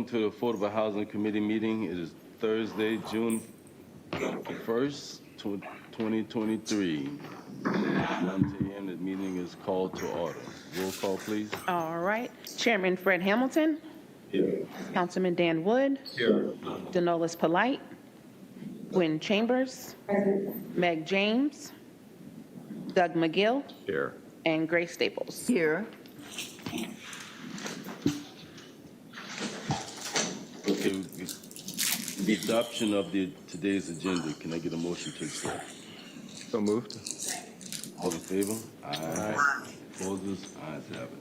to the Affordable Housing Committee meeting. It is Thursday, June 1st, 2023. 1 p.m. The meeting is called to order. Roll call, please. All right. Chairman Fred Hamilton. Here. Councilman Dan Wood. Here. Denolis Polite. Gwen Chambers. Meg James. Doug McGill. Here. And Grace Staples. Here. Okay, the adoption of today's agenda. Can I get a motion to accept? So moved. All in favor? Aye. Opposers? Ayes have it.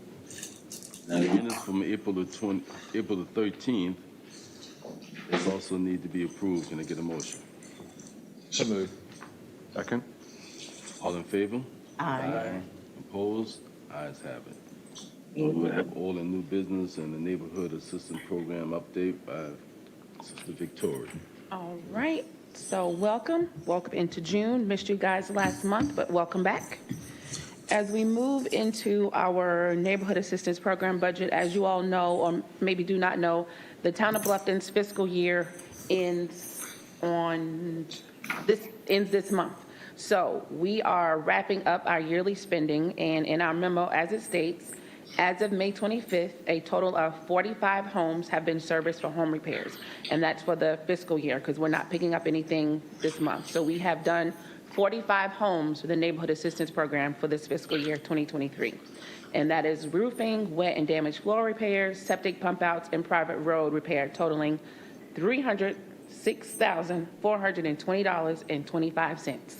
Now, the minutes from April the 13th this also need to be approved. Can I get a motion? So moved. Second. All in favor? Aye. Opposed? Ayes have it. We have all the new business and the neighborhood assistance program update by Sister Victoria. All right. So welcome into June. Missed you guys last month, but welcome back. As we move into our neighborhood assistance program budget, as you all know, or maybe do not know, the town of Bluffton's fiscal year ends this month. So we are wrapping up our yearly spending, and in our memo, as it states, as of May 25th, a total of 45 homes have been serviced for home repairs, and that's for the fiscal year because we're not picking up anything this month. So we have done 45 homes for the neighborhood assistance program for this fiscal year 2023, and that is roofing, wet and damaged floor repairs, septic pump outs, and private road repair, totaling $306,420.25.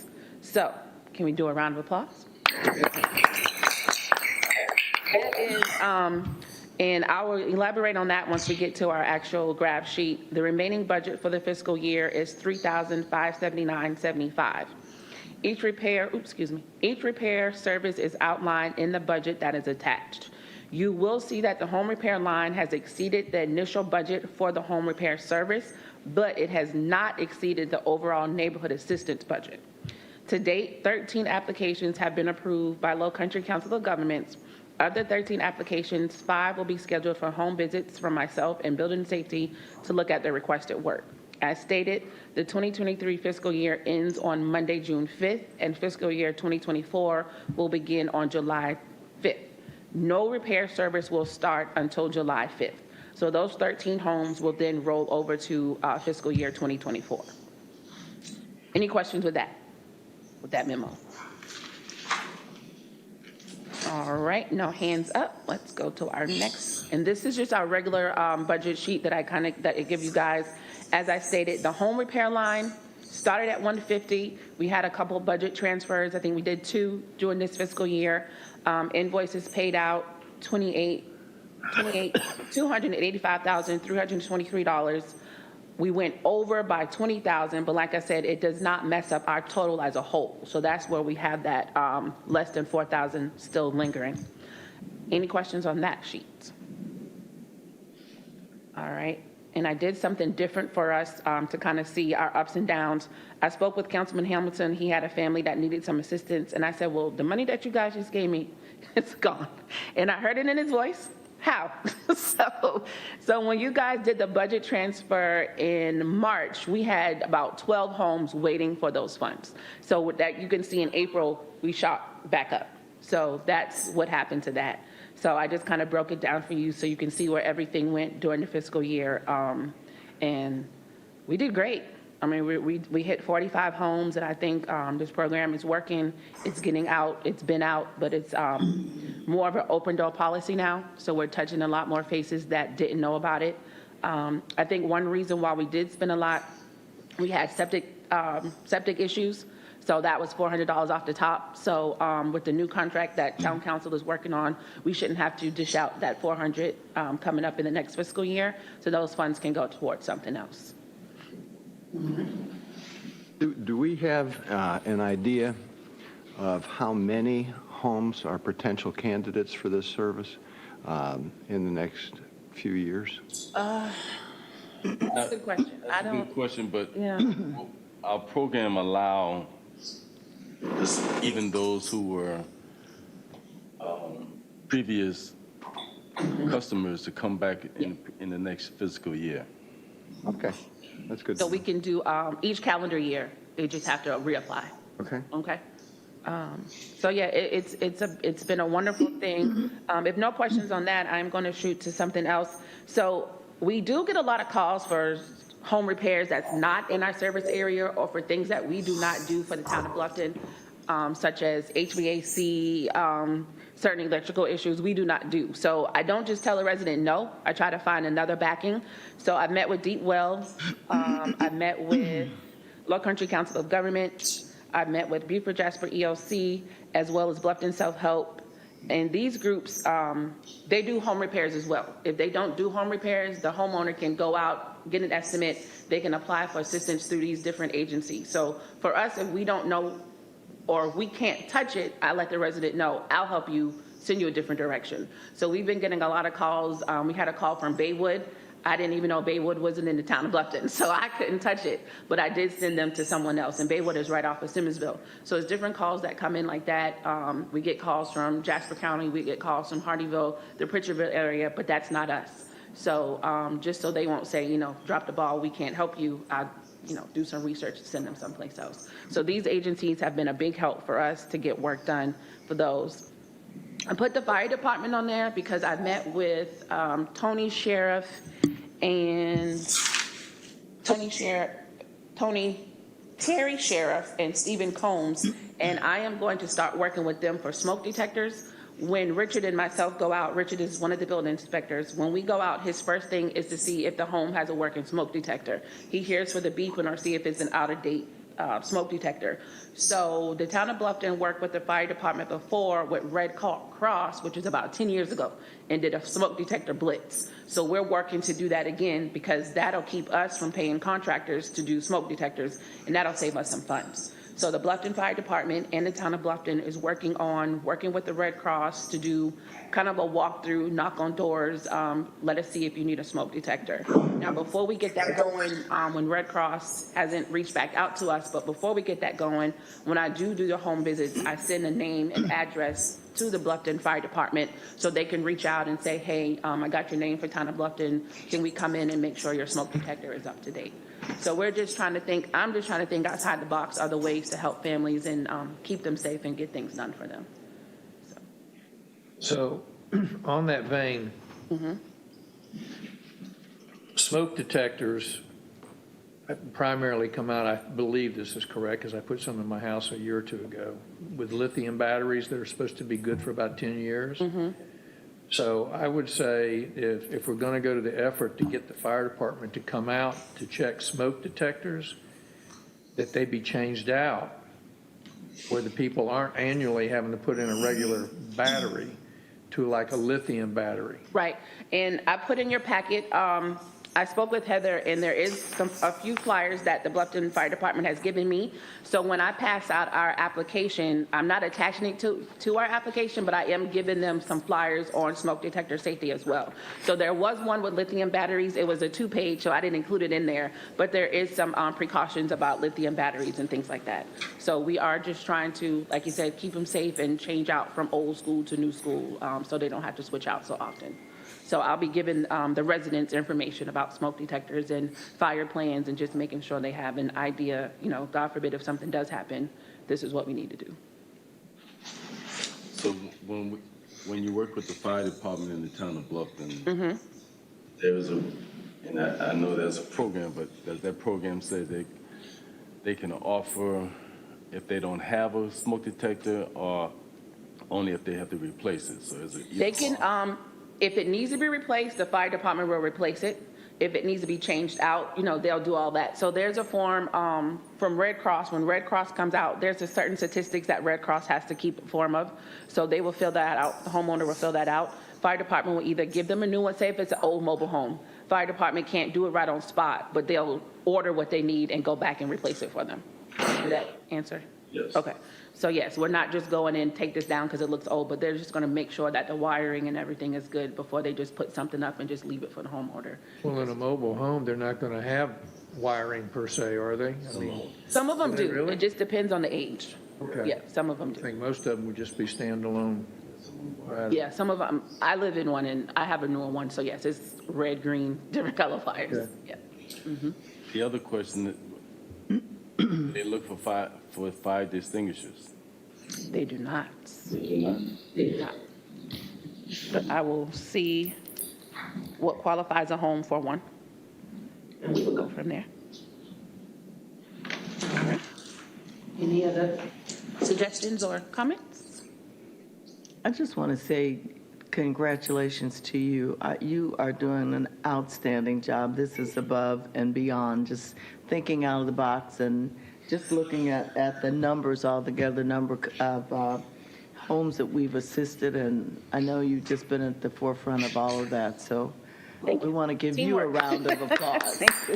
So, can we do a round of applause? That is, and I will elaborate on that once we get to our actual graph sheet. The remaining budget for the fiscal year is $3,579.75. Each repair service is outlined in the budget that is attached. You will see that the home repair line has exceeded the initial budget for the home repair service, but it has not exceeded the overall neighborhood assistance budget. To date, 13 applications have been approved by Low Country Council of Governments. Of the 13 applications, 5 will be scheduled for home visits from myself and Building Safety to look at the requested work. As stated, the 2023 fiscal year ends on Monday, June 5th, and fiscal year 2024 will begin on July 5th. No repair service will start until July 5th. So those 13 homes will then roll over to fiscal year 2024. Any questions with that memo? All right, no hands up. Let's go to our next. And this is just our regular budget sheet that I give you guys. As I stated, the home repair line started at $150. We had a couple of budget transfers. I think we did 2 during this fiscal year. Invoices paid out $285,323. We went over by $20,000, but like I said, it does not mess up our total as a whole. So that's where we have that less than $4,000 still lingering. Any questions on that sheet? All right. And I did something different for us to kind of see our ups and downs. I spoke with Councilman Hamilton. He had a family that needed some assistance. And I said, well, the money that you guys just gave me, it's gone. And I heard it in his voice. How? So when you guys did the budget transfer in March, we had about 12 homes waiting for those funds. So with that, you can see in April, we shot back up. So that's what happened to that. So I just kind of broke it down for you so you can see where everything went during the fiscal year. And we did great. I mean, we hit 45 homes, and I think this program is working. It's getting out. It's been out, but it's more of an open door policy now. So we're touching a lot more faces that didn't know about it. I think one reason why we did spend a lot, we had septic issues. So that was $400 off the top. So with the new contract that town council is working on, we shouldn't have to dish out that $400 coming up in the next fiscal year. So those funds can go towards something else. Do we have an idea of how many homes are potential candidates for this service in the next few years? That's a good question. That's a good question, but Yeah. our program allow even those who were previous customers to come back in the next fiscal year. Okay, that's good. So we can do each calendar year. They just have to reapply. Okay. Okay. So yeah, it's been a wonderful thing. If no questions on that, I'm going to shoot to something else. So we do get a lot of calls for home repairs that's not in our service area or for things that we do not do for the town of Bluffton, such as HVAC, certain electrical issues we do not do. So I don't just tell a resident no. I try to find another backing. So I've met with Deep Wells. I've met with Low Country Council of Government. I've met with Beaufort Jasper EOC, as well as Bluffton Self-Help. And these groups, they do home repairs as well. If they don't do home repairs, the homeowner can go out, get an estimate. They can apply for assistance through these different agencies. So for us, if we don't know or we can't touch it, I let the resident know, I'll help you, send you a different direction. So we've been getting a lot of calls. We had a call from Baywood. I didn't even know Baywood wasn't in the town of Bluffton, so I couldn't touch it, but I did send them to someone else, and Baywood is right off of Simmonsville. So it's different calls that come in like that. We get calls from Jasper County, we get calls from Hardyville, the Pritchardville area, but that's not us. So just so they won't say, drop the ball, we can't help you, do some research to send them someplace else. So these agencies have been a big help for us to get work done for those. I put the fire department on there because I met with Terry Sheriff and Stephen Combs, and I am going to start working with them for smoke detectors. When Richard and myself go out, Richard is one of the building inspectors. When we go out, his first thing is to see if the home has a working smoke detector. He hears for the beeping or see if it's an out-of-date smoke detector. So the town of Bluffton worked with the fire department before with Red Cross, which was about 10 years ago, and did a smoke detector blitz. So we're working to do that again because that'll keep us from paying contractors to do smoke detectors, and that'll save us some funds. So the Bluffton Fire Department and the town of Bluffton is working with the Red Cross to do kind of a walkthrough, knock on doors, let us see if you need a smoke detector. Now, before we get that going, when Red Cross hasn't reached back out to us, but before we get that going, when I do the home visits, I send a name and address to the Bluffton Fire Department so they can reach out and say, hey, I got your name for town of Bluffton. Can we come in and make sure your smoke detector is up to date? So I'm just trying to think outside the box, other ways to help families and keep them safe and get things done for them. So on that vein, smoke detectors primarily come out, I believe this is correct, because I put some in my house a year or two ago, with lithium batteries that are supposed to be good for about 10 years. So I would say if we're going to go to the effort to get the fire department to come out to check smoke detectors, that they be changed out where the people aren't annually having to put in a regular battery to like a lithium battery. Right. And I put in your packet, I spoke with Heather, and there is a few flyers that the Bluffton Fire Department has given me. So when I pass out our application, I'm not attaching it to our application, but I am giving them some flyers on smoke detector safety as well. So there was one with lithium batteries. It was a 2-page, so I didn't include it in there. But there is some precautions about lithium batteries and things like that. So we are just trying to, like you said, keep them safe and change out from old school to new school so they don't have to switch out so often. So I'll be giving the residents information about smoke detectors and fire plans and just making sure they have an idea, God forbid if something does happen, this is what we need to do. So when you work with the fire department in the town of Bluffton, there's and I know there's a program, but does that program say they can offer if they don't have a smoke detector or only if they have to replace it? So is it they can, if it needs to be replaced, the fire department will replace it. If it needs to be changed out, they'll do all that. So there's a form from Red Cross. When Red Cross comes out, there's a certain statistics that Red Cross has to keep a form of. So they will fill that out. The homeowner will fill that out. Fire department will either give them a new one, say if it's an old mobile home. Fire department can't do it right on spot, but they'll order what they need and go back and replace it for them. Did that answer? Yes. Okay. So yes, we're not just going in, take this down because it looks old, but they're just going to make sure that the wiring and everything is good before they just put something up and just leave it for the homeowner. Well, in a mobile home, they're not going to have wiring per se, are they? I mean, Some of them do. Really? It just depends on the age. Okay. Yeah, some of them I do. think most of them would just be standalone Right. Yeah, some of them, I live in one and I have a newer one, so yes, it's red, green, different color flyers. Okay. Yeah. The other question, they look for five distinguishers. They do not. They do not. But I will see what qualifies a home for one, and we will go from there. All right. Any other suggestions or comments? I just want to say congratulations to you. You are doing an outstanding job. This is above and beyond, just thinking out of the box and just looking at the numbers altogether, number of homes that we've assisted, and I know you've just been at the forefront of all of that, so Thank we you. want to give you a Teamwork. round of applause. Thank you.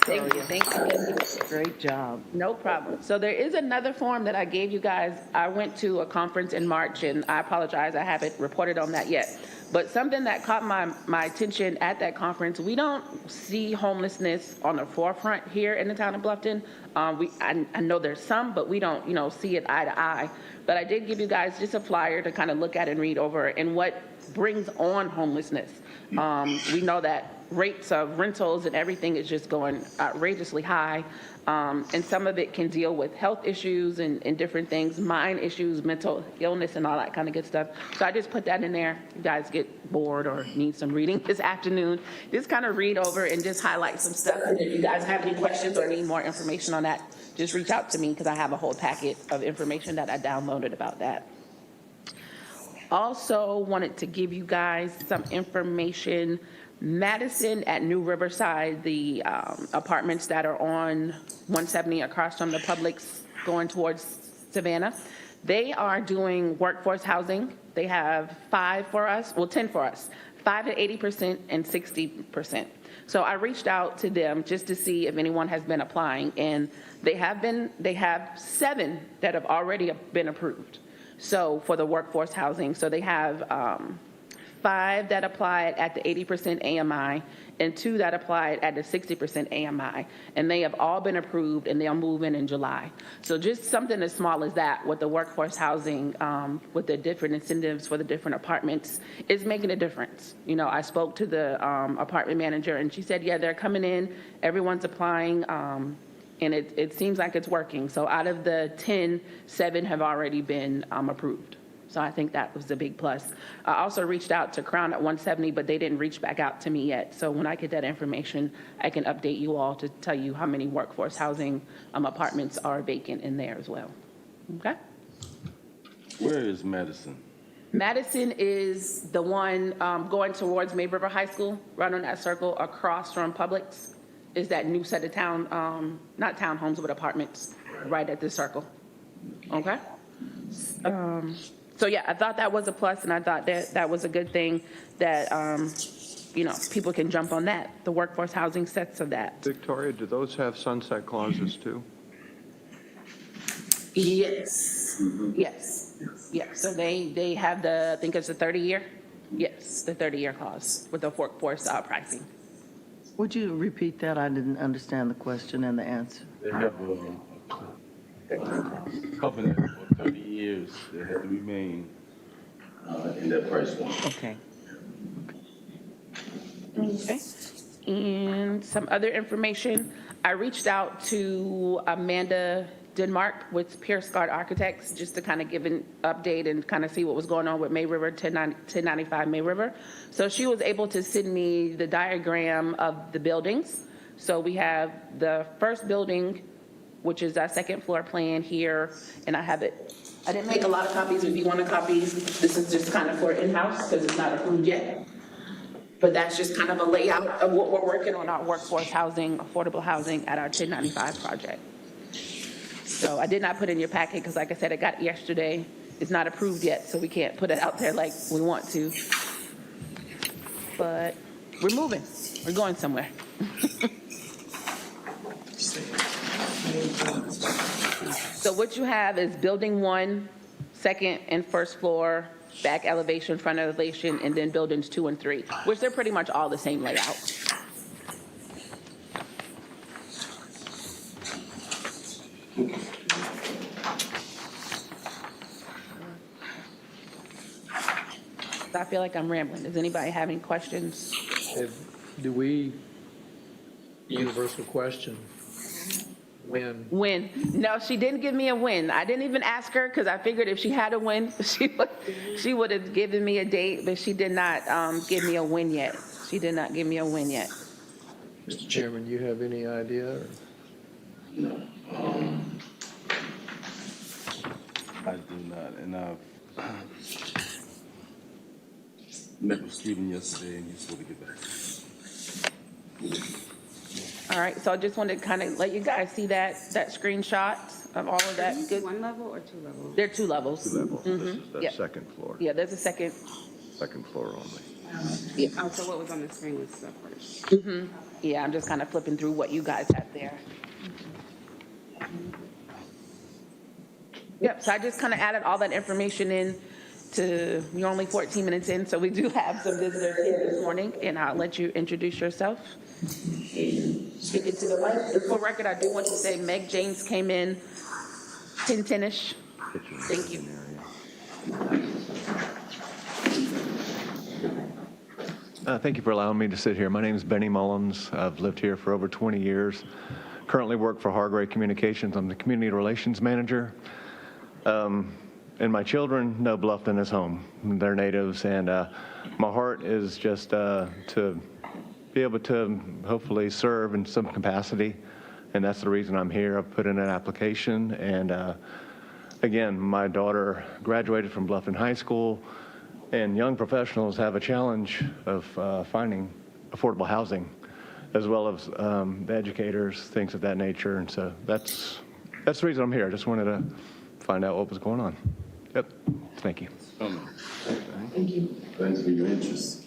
Thank you. Thank you. Great job. No problem. So there is another form that I gave you guys. I went to a conference in March, and I apologize, I haven't reported on that yet. But something that caught my attention at that conference, we don't see homelessness on the forefront here in the town of Bluffton. I know there's some, but we don't, see it eye to eye. But I did give you guys just a flyer to kind of look at and read over and what brings on homelessness. We know that rates of rentals and everything is just going outrageously high. And some of it can deal with health issues and different things, mind issues, mental illness, and all that kind of good stuff. So I just put that in there. You guys get bored or need some reading this afternoon, just kind of read over and just highlight some stuff. And if you guys have any questions or need more information on that, just reach out to me because I have a whole packet of information that I downloaded about that. Also wanted to give you guys some information. Madison at New Riverside, the apartments that are on 170 across from the Publix going towards Savannah, they are doing workforce housing. They have 5 for us, well, 10 for us, 5 at 80% and 60%. So I reached out to them just to see if anyone has been applying, and they have 7 that have already been approved. So for the workforce housing, so they have 5 that applied at the 80% AMI and 2 that applied at the 60% AMI. And they have all been approved and they'll move in July. So just something as small as that with the workforce housing, with the different incentives for the different apartments is making a difference. I spoke to the apartment manager and she said, yeah, they're coming in, everyone's applying, and it seems like it's working. So out of the 10, 7 have already been approved. So I think that was a big plus. I also reached out to Crown at 170, but they didn't reach back out to me yet. So when I get that information, I can update you all to tell you how many workforce housing apartments are vacant in there as well. Okay? Where is Madison? Madison is the one going towards May River High School, right on that circle across from Publix. Is that new set of not townhomes, but apartments right at this circle. Okay? So yeah, I thought that was a plus, and I thought that was a good thing that, people can jump on that, the workforce housing sets of that. Victoria, do those have sunset clauses too? Yes. Yes. Yes. So they have I think it's a 30-year. Yes, the 30-year clause with the workforce pricing. Would you repeat that? I didn't understand the question and the answer. They have a covenant for 30 years that have to remain in that price point. Okay. Okay. And some other information. I reached out to Amanda Denmark with Pierce Guard Architects just to kind of give an update and kind of see what was going on with May River, 1095 May River. So she was able to send me the diagram of the buildings. So we have the first building, which is our second floor plan here, and I have it. I didn't make a lot of copies. If you want a copy, this is just kind of for in-house because it's not approved yet. But that's just kind of a layout of what we're working on, our workforce housing, affordable housing at our 1095 project. So I did not put in your packet because, like I said, it got yesterday. It's not approved yet, so we can't put it out there like we want to. But we're moving. We're going somewhere. So what you have is building 1, second and first floor, back elevation, front elevation, and then buildings 2 and 3, which they're pretty much all the same layout. I feel like I'm rambling. Does anybody have any questions? Do we, universal question, when? Win. No, she didn't give me a win. I didn't even ask her because I figured if she had a win, she would have given me a date, but she did not give me a win yet. She did not give me a win yet. Mr. Chairman, you have any idea? Or? I do not, and I've met with Stephen yesterday, and he's supposed to get back. All right, so I just wanted to kind of let you guys see that screenshot of all of that. Is Good. it one level or two levels? There are 2 levels. This is the Yep. second floor, Yeah, there's a second. second floor only. Oh, so what was on the screen was the first. Yeah, I'm just kind of flipping through what you guys have there. Yep, so I just kind of added all that information in to, you're only 14 minutes in, so we do have some visitors here this morning, and I'll let you introduce yourself. Speak into the mic. For record, I do want to say Meg James came in 10-ish. Thank you. Thank you for allowing me to sit here. My name is Benny Mullins. I've lived here for over 20 years. Currently work for Hargrave Communications. I'm the Community Relations Manager. And my children know Bluffton is home. They're natives, and my heart is just to be able to hopefully serve in some capacity, and that's the reason I'm here. I've put in an application, and again, my daughter graduated from Bluffton High School, and young professionals have a challenge of finding affordable housing, as well as the educators, things of that nature, and so that's the reason I'm here. I just wanted to find out what was going on. Yep, thank you. Thank you. Thanks for your interest.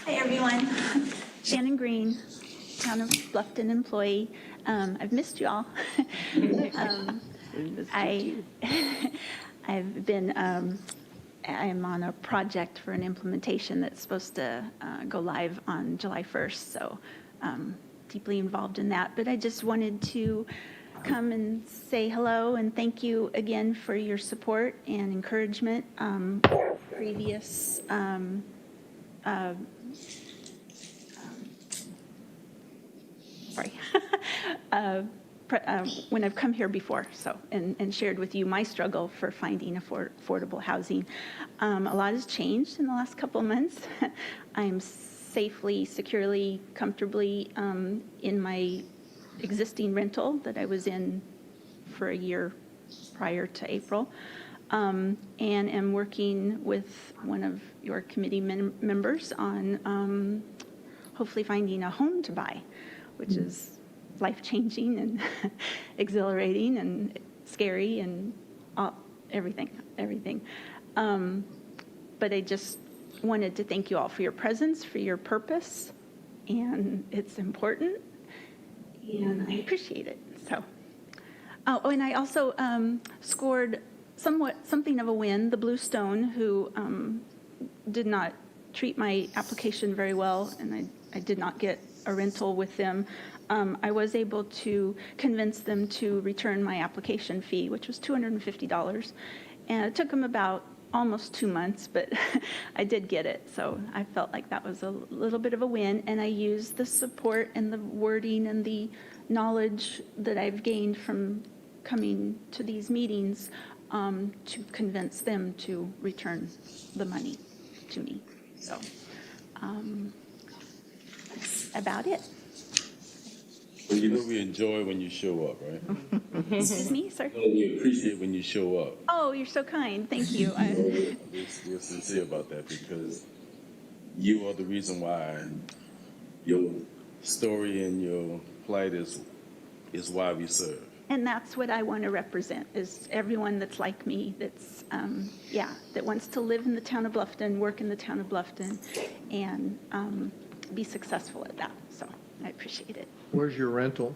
Hi, everyone. Shannon Green, Town of Bluffton employee. I've missed you all. I've been, I'm on a project for an implementation that's supposed to go live on July 1st, so deeply involved in that. But I just wanted to come and say hello and thank you again for your support and encouragement. Previous when I've come here before, so and shared with you my struggle for finding affordable housing. A lot has changed in the last couple of months. I'm safely, securely, comfortably in my existing rental that I was in for a year prior to April, and am working with one of your committee members on hopefully finding a home to buy, which is life-changing and exhilarating and scary and everything. But I just wanted to thank you all for your presence, for your purpose, and it's important, and I appreciate it. So, and I also scored something of a win. The Blue Stone, who did not treat my application very well, and I did not get a rental with them. I was able to convince them to return my application fee, which was $250. And it took them about almost 2 months, but I did get it. So I felt like that was a little bit of a win. And I used the support and the wording and the knowledge that I've gained from coming to these meetings to convince them to return the money to me. So that's about it. Well, you know we enjoy when you show up, right? Excuse me, sir? We appreciate when you show up. Oh, you're so kind. Thank you. We're sincere about that because you are the reason why your story and your plight is why we serve. And that's what I want to represent, is everyone that's like me, that's, that wants to live in the town of Bluffton, work in the town of Bluffton, and be successful at that. So I appreciate it. Where's your rental?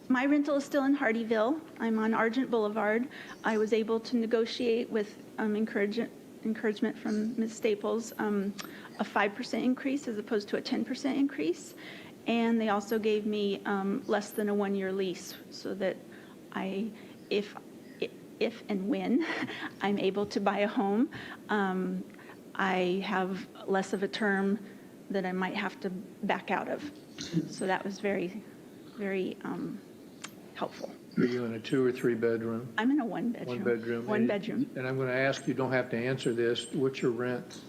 My rental is still in Hardyville. I'm on Argent Boulevard. I was able to negotiate with encouragement from Ms. Staples, a 5% increase as opposed to a 10% increase. And they also gave me less than a 1-year lease so that if and when I'm able to buy a home. I have less of a term that I might have to back out of. So that was very, very helpful. Are you in a 2 or 3 bedroom? I'm in a one-bedroom. One bedroom? One bedroom. And I'm going to ask, you don't have to answer this, what's your rent?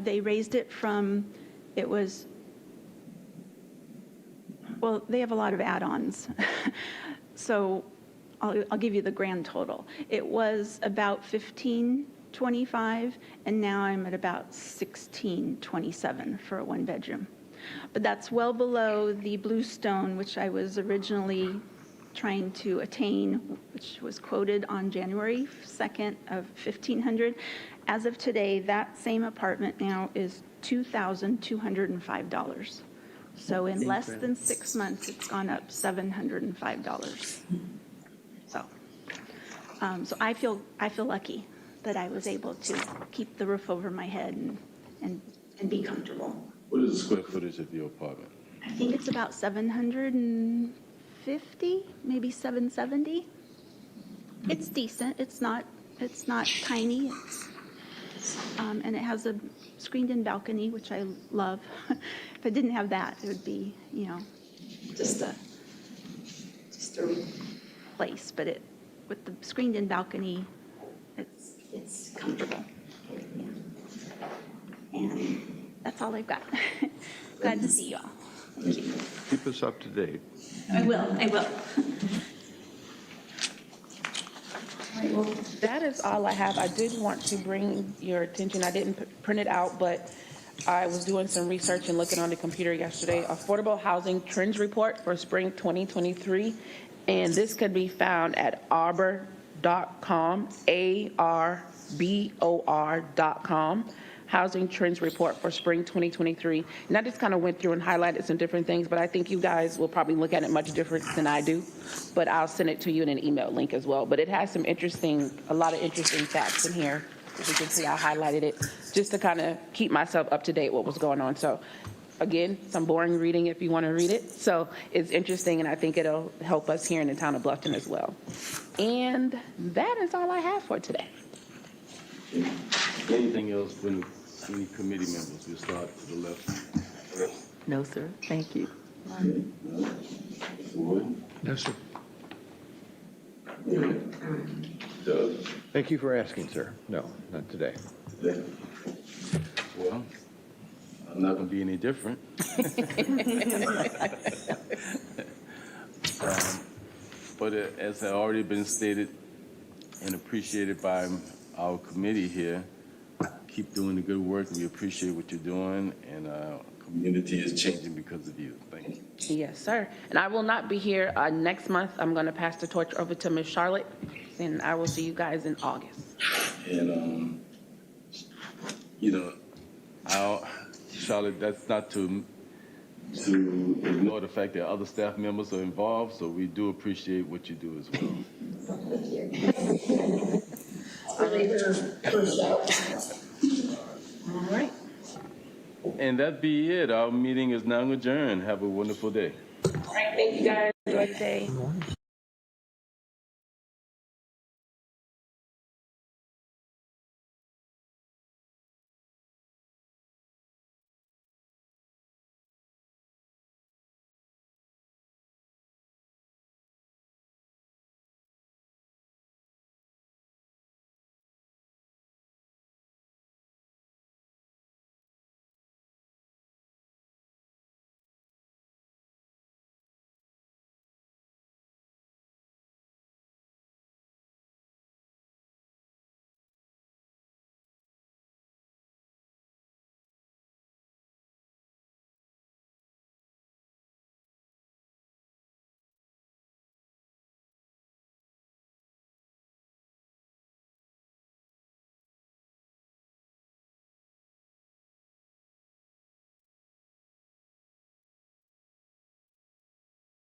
They raised it from, it was, well, they have a lot of add-ons. So I'll give you the grand total. It was about $15.25, and now I'm at about $16.27 for a one-bedroom. But that's well below the Bluestone, which I was originally trying to attain, which was quoted on January 2nd of $1,500. As of today, that same apartment now is $2,205. So in less than 6 months, it's gone up $705. So I feel lucky that I was able to keep the roof over my head and be comfortable. What is the square footage of your apartment? I think it's about 750, maybe 770. It's decent. It's not tiny. And it has a screened-in balcony, which I love. If I didn't have that, it would be, just a place. But with the screened-in balcony, it's comfortable. Yeah. And that's all I've got. Glad to see you all. Thank you. Keep us up to date. I will. Well, that is all I have. I did want to bring your attention, I didn't print it out, but I was doing some research and looking on the computer yesterday, Affordable Housing Trends Report for Spring 2023, and this could be found at arbor.com, ARBOR.com. Housing Trends Report for Spring 2023. And I just kind of went through and highlighted some different things, but I think you guys will probably look at it much different than I do. But I'll send it to you in an email link as well. But it has a lot of interesting facts in here. As you can see, I highlighted it just to kind of keep myself up to date what was going on. So again, some boring reading if you want to read it. So it's interesting, and I think it'll help us here in the town of Bluffton as well. And that is all I have for today. Anything else from any committee members? We'll start to the left. No, sir. Thank you. Wood? No, sir. Doug? Thank you for asking, sir. No, not today. Well, I'm not going to be any different. But as has already been stated and appreciated by our committee here, keep doing the good work. We appreciate what you're doing, and our community is changing because of you. Thank you. Yes, sir. And I will not be here next month. I'm going to pass the torch over to Ms. Charlotte, and I will see you guys in August. And, Charlotte, that's not to ignore the fact that other staff members are involved, so we do appreciate what you do as well. All right. And that be it. Our meeting is now adjourned. Have a wonderful day. All right. Thank you, guys. Enjoy the day.